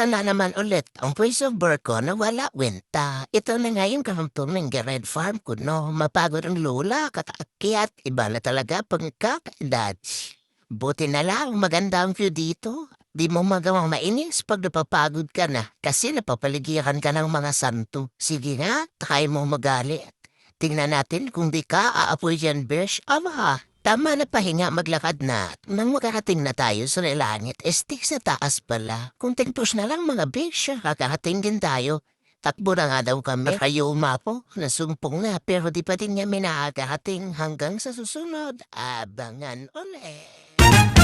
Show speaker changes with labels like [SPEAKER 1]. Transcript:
[SPEAKER 1] Ito na naman ulit ang Voice of Berko na wala winta. Ito na nga yung karamtong ng Red Farm ko, no? Mapagod ang lula, katakyat, iba na talaga pagkakaedad. Buti na lang, maganda ang view dito. Di mo magawang mainis pag napapagod ka na kasi napapaligiran ka ng mga santo. Sige nga, try mo magalit. Tingnan natin kung di ka aapoy dyan, besh. Aba, tama na pahinga maglakad na. Nang makarating na tayo sa langit, estik sa taas pala. Kung tigpos na lang mga besh, kakarating din tayo. Takbo na nga daw kami. Kayo umapo, nasumpong na pero di pa din kami nakakarating hanggang sa susunod. Abangan ulit.